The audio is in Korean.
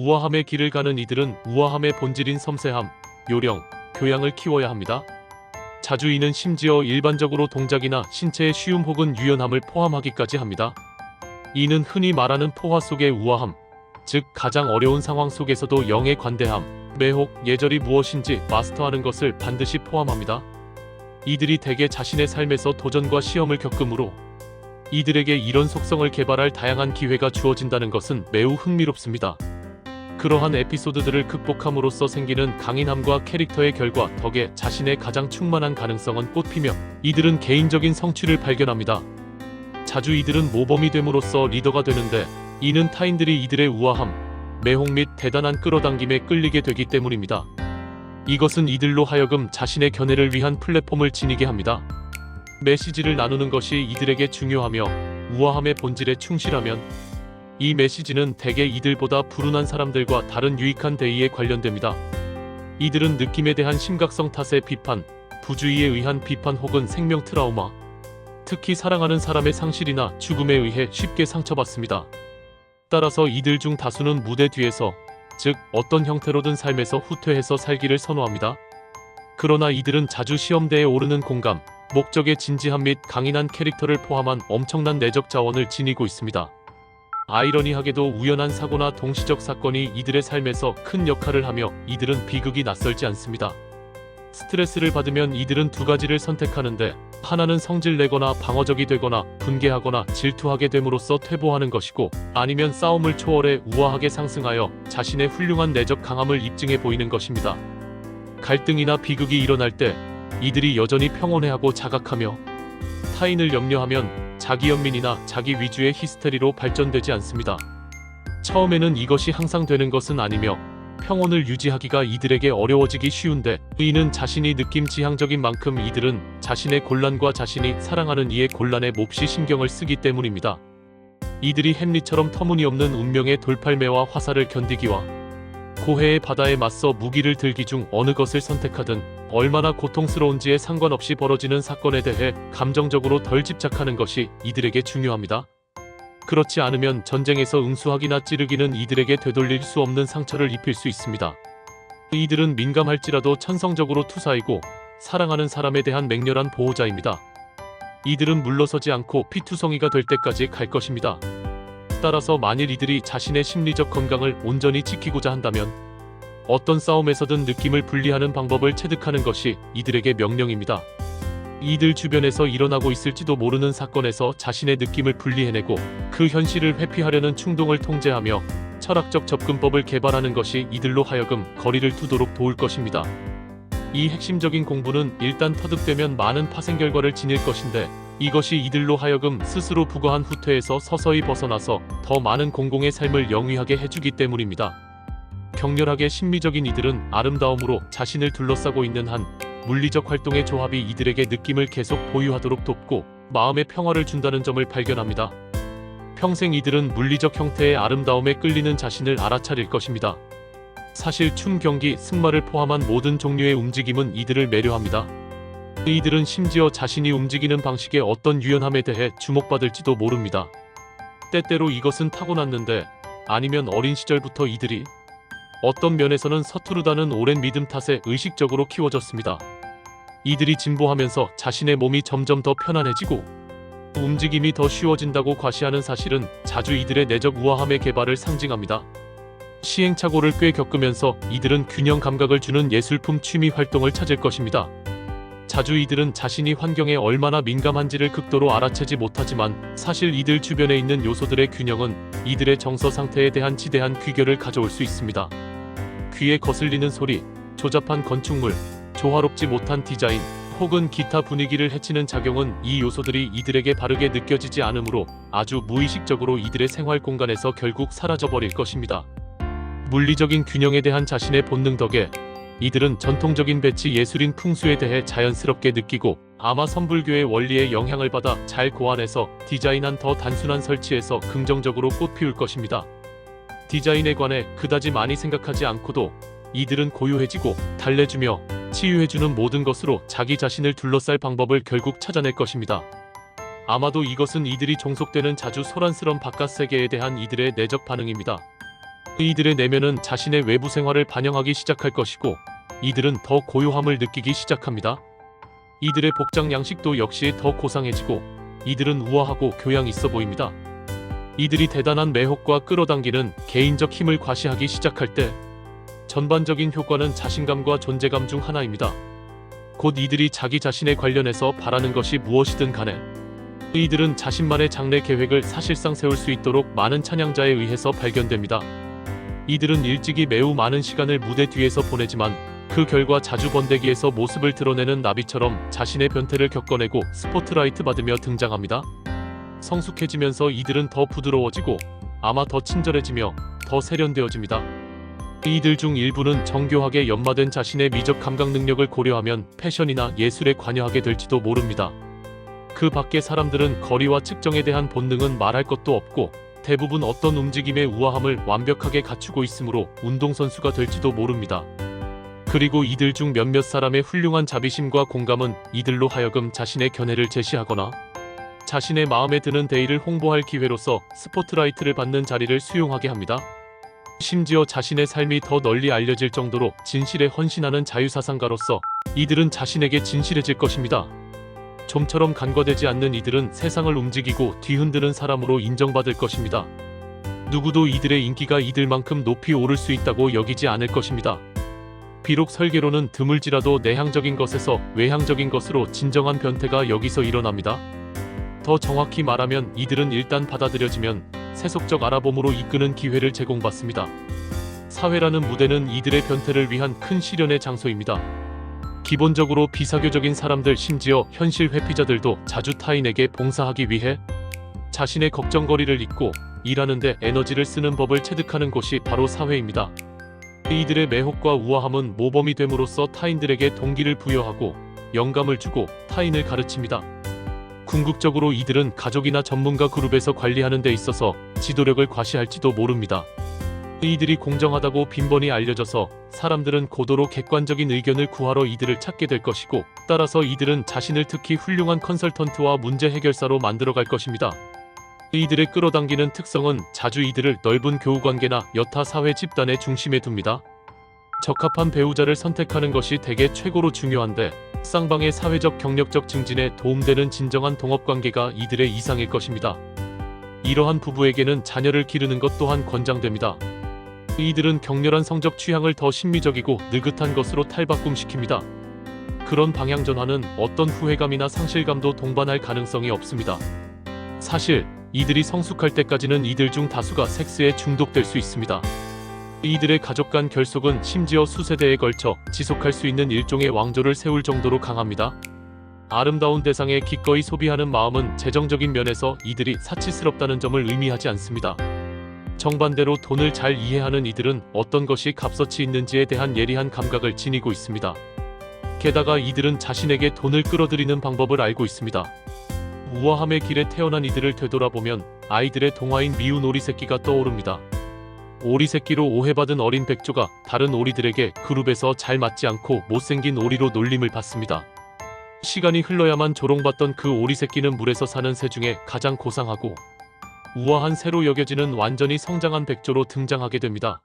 우아함의 길을 가는 이들은 우아함의 본질인 섬세함, 요령, 교양을 키워야 합니다. 자주 이는 심지어 일반적으로 동작이나 신체의 쉬움 혹은 유연함을 포함하기까지 합니다. 이는 흔히 말하는 포화 속의 우아함, 즉 가장 어려운 상황 속에서도 영의 관대함, 매혹, 예절이 무엇인지 마스터하는 것을 반드시 포함합니다. 이들이 대개 자신의 삶에서 도전과 시험을 겪으므로 이들에게 이런 속성을 개발할 다양한 기회가 주어진다는 것은 매우 흥미롭습니다. 그러한 에피소드들을 극복함으로써 생기는 강인함과 캐릭터의 결과 덕에 자신의 가장 충만한 가능성은 꽃피며 이들은 개인적인 성취를 발견합니다. 자주 이들은 모범이 됨으로써 리더가 되는데 이는 타인들이 이들의 우아함, 매혹 및 대단한 끌어당김에 끌리게 되기 때문입니다. 이것은 이들로 하여금 자신의 견해를 위한 플랫폼을 지니게 합니다. 메시지를 나누는 것이 이들에게 중요하며 우아함의 본질에 충실하면 이 메시지는 대개 이들보다 불운한 사람들과 다른 유익한 대의에 관련됩니다. 이들은 느낌에 대한 심각성 탓의 비판, 부주의에 의한 비판 혹은 생명 트라우마, 특히 사랑하는 사람의 상실이나 죽음에 의해 쉽게 상처받습니다. 따라서 이들 중 다수는 무대 뒤에서, 즉 어떤 형태로든 삶에서 후퇴해서 살기를 선호합니다. 그러나 이들은 자주 시험대에 오르는 공감, 목적의 진지함 및 강인한 캐릭터를 포함한 엄청난 내적 자원을 지니고 있습니다. 아이러니하게도 우연한 사고나 동시적 사건이 이들의 삶에서 큰 역할을 하며 이들은 비극이 낯설지 않습니다. 스트레스를 받으면 이들은 두 가지를 선택하는데 하나는 성질내거나 방어적이 되거나 분개하거나 질투하게 됨으로써 퇴보하는 것이고 아니면 싸움을 초월해 우아하게 상승하여 자신의 훌륭한 내적 강함을 입증해 보이는 것입니다. 갈등이나 비극이 일어날 때 이들이 여전히 평온해하고 자각하며 타인을 염려하면 자기연민이나 자기 위주의 히스테리로 발전되지 않습니다. 처음에는 이것이 항상 되는 것은 아니며 평온을 유지하기가 이들에게 어려워지기 쉬운데 이는 자신이 느낌 지향적인 만큼 이들은 자신의 곤란과 자신이 사랑하는 이의 곤란에 몹시 신경을 쓰기 때문입니다. 이들이 햄릿처럼 터무니없는 운명의 돌팔매와 화살을 견디기와 고해의 바다에 맞서 무기를 들기 중 어느 것을 선택하든 얼마나 고통스러운지에 상관없이 벌어지는 사건에 대해 감정적으로 덜 집착하는 것이 이들에게 중요합니다. 그렇지 않으면 전쟁에서 응수하기나 찌르기는 이들에게 되돌릴 수 없는 상처를 입힐 수 있습니다. 이들은 민감할지라도 천성적으로 투사이고 사랑하는 사람에 대한 맹렬한 보호자입니다. 이들은 물러서지 않고 피투성이가 될 때까지 갈 것입니다. 따라서 만일 이들이 자신의 심리적 건강을 온전히 지키고자 한다면 어떤 싸움에서든 느낌을 분리하는 방법을 체득하는 것이 이들에게 명령입니다. 이들 주변에서 일어나고 있을지도 모르는 사건에서 자신의 느낌을 분리해내고 그 현실을 회피하려는 충동을 통제하며 철학적 접근법을 개발하는 것이 이들로 하여금 거리를 두도록 도울 것입니다. 이 핵심적인 공부는 일단 터득되면 많은 파생 결과를 지닐 것인데 이것이 이들로 하여금 스스로 부거한 후퇴에서 서서히 벗어나서 더 많은 공공의 삶을 영위하게 해주기 때문입니다. 격렬하게 심미적인 이들은 아름다움으로 자신을 둘러싸고 있는 한 물리적 활동의 조합이 이들에게 느낌을 계속 보유하도록 돕고 마음의 평화를 준다는 점을 발견합니다. 평생 이들은 물리적 형태의 아름다움에 끌리는 자신을 알아차릴 것입니다. 사실 춤, 경기, 승마를 포함한 모든 종류의 움직임은 이들을 매료합니다. 이들은 심지어 자신이 움직이는 방식의 어떤 유연함에 대해 주목받을지도 모릅니다. 때때로 이것은 타고났는데 아니면 어린 시절부터 이들이 어떤 면에서는 서투르다는 오랜 믿음 탓에 의식적으로 키워졌습니다. 이들이 진보하면서 자신의 몸이 점점 더 편안해지고 움직임이 더 쉬워진다고 과시하는 사실은 자주 이들의 내적 우아함의 개발을 상징합니다. 시행착오를 꽤 겪으면서 이들은 균형 감각을 주는 예술품 취미 활동을 찾을 것입니다. 자주 이들은 자신이 환경에 얼마나 민감한지를 극도로 알아채지 못하지만 사실 이들 주변에 있는 요소들의 균형은 이들의 정서 상태에 대한 지대한 귀결을 가져올 수 있습니다. 귀에 거슬리는 소리, 조잡한 건축물, 조화롭지 못한 디자인, 혹은 기타 분위기를 해치는 작용은 이 요소들이 이들에게 바르게 느껴지지 않으므로 아주 무의식적으로 이들의 생활 공간에서 결국 사라져버릴 것입니다. 물리적인 균형에 대한 자신의 본능 덕에 이들은 전통적인 배치 예술인 풍수에 대해 자연스럽게 느끼고 아마 선불교의 원리에 영향을 받아 잘 고안해서 디자인한 더 단순한 설치에서 긍정적으로 꽃피울 것입니다. 디자인에 관해 그다지 많이 생각하지 않고도 이들은 고요해지고 달래주며 치유해주는 모든 것으로 자기 자신을 둘러쌀 방법을 결국 찾아낼 것입니다. 아마도 이것은 이들이 종속되는 자주 소란스런 바깥 세계에 대한 이들의 내적 반응입니다. 이들의 내면은 자신의 외부 생활을 반영하기 시작할 것이고 이들은 더 고요함을 느끼기 시작합니다. 이들의 복장 양식도 역시 더 고상해지고 이들은 우아하고 교양 있어 보입니다. 이들이 대단한 매혹과 끌어당기는 개인적 힘을 과시하기 시작할 때 전반적인 효과는 자신감과 존재감 중 하나입니다. 곧 이들이 자기 자신에 관련해서 바라는 것이 무엇이든 간에 이들은 자신만의 장래 계획을 사실상 세울 수 있도록 많은 찬양자에 의해서 발견됩니다. 이들은 일찍이 매우 많은 시간을 무대 뒤에서 보내지만 그 결과 자주 번데기에서 모습을 드러내는 나비처럼 자신의 변태를 겪어내고 스포트라이트 받으며 등장합니다. 성숙해지면서 이들은 더 부드러워지고 아마 더 친절해지며 더 세련되어집니다. 이들 중 일부는 정교하게 연마된 자신의 미적 감각 능력을 고려하면 패션이나 예술에 관여하게 될지도 모릅니다. 그 밖의 사람들은 거리와 측정에 대한 본능은 말할 것도 없고 대부분 어떤 움직임의 우아함을 완벽하게 갖추고 있으므로 운동선수가 될지도 모릅니다. 그리고 이들 중 몇몇 사람의 훌륭한 자비심과 공감은 이들로 하여금 자신의 견해를 제시하거나 자신의 마음에 드는 대의를 홍보할 기회로서 스포트라이트를 받는 자리를 수용하게 합니다. 심지어 자신의 삶이 더 널리 알려질 정도로 진실에 헌신하는 자유사상가로서 이들은 자신에게 진실해질 것입니다. 좀처럼 간과되지 않는 이들은 세상을 움직이고 뒤흔드는 사람으로 인정받을 것입니다. 누구도 이들의 인기가 이들만큼 높이 오를 수 있다고 여기지 않을 것입니다. 비록 설계로는 드물지라도 내향적인 것에서 외향적인 것으로 진정한 변태가 여기서 일어납니다. 더 정확히 말하면 이들은 일단 받아들여지면 세속적 알아봄으로 이끄는 기회를 제공받습니다. 사회라는 무대는 이들의 변태를 위한 큰 시련의 장소입니다. 기본적으로 비사교적인 사람들, 심지어 현실 회피자들도 자주 타인에게 봉사하기 위해 자신의 걱정거리를 잊고 일하는데 에너지를 쓰는 법을 체득하는 곳이 바로 사회입니다. 이들의 매혹과 우아함은 모범이 됨으로써 타인들에게 동기를 부여하고 영감을 주고 타인을 가르칩니다. 궁극적으로 이들은 가족이나 전문가 그룹에서 관리하는 데 있어서 지도력을 과시할지도 모릅니다. 이들이 공정하다고 빈번히 알려져서 사람들은 고도로 객관적인 의견을 구하러 이들을 찾게 될 것이고 따라서 이들은 자신을 특히 훌륭한 컨설턴트와 문제 해결사로 만들어갈 것입니다. 이들의 끌어당기는 특성은 자주 이들을 넓은 교우관계나 여타 사회 집단의 중심에 둡니다. 적합한 배우자를 선택하는 것이 대개 최고로 중요한데 쌍방의 사회적 경력적 증진에 도움되는 진정한 동업관계가 이들의 이상일 것입니다. 이러한 부부에게는 자녀를 기르는 것 또한 권장됩니다. 이들은 격렬한 성적 취향을 더 심미적이고 느긋한 것으로 탈바꿈시킵니다. 그런 방향 전환은 어떤 후회감이나 상실감도 동반할 가능성이 없습니다. 사실 이들이 성숙할 때까지는 이들 중 다수가 섹스에 중독될 수 있습니다. 이들의 가족 간 결속은 심지어 수세대에 걸쳐 지속할 수 있는 일종의 왕조를 세울 정도로 강합니다. 아름다운 대상에 기꺼이 소비하는 마음은 재정적인 면에서 이들이 사치스럽다는 점을 의미하지 않습니다. 정반대로 돈을 잘 이해하는 이들은 어떤 것이 값어치 있는지에 대한 예리한 감각을 지니고 있습니다. 게다가 이들은 자신에게 돈을 끌어들이는 방법을 알고 있습니다. 우아함의 길에 태어난 이들을 되돌아보면 아이들의 동화인 미운 오리새끼가 떠오릅니다. 오리새끼로 오해받은 어린 백조가 다른 오리들에게 그룹에서 잘 맞지 않고 못생긴 오리로 놀림을 받습니다. 시간이 흘러야만 조롱받던 그 오리새끼는 물에서 사는 새 중에 가장 고상하고 우아한 새로 여겨지는 완전히 성장한 백조로 등장하게 됩니다.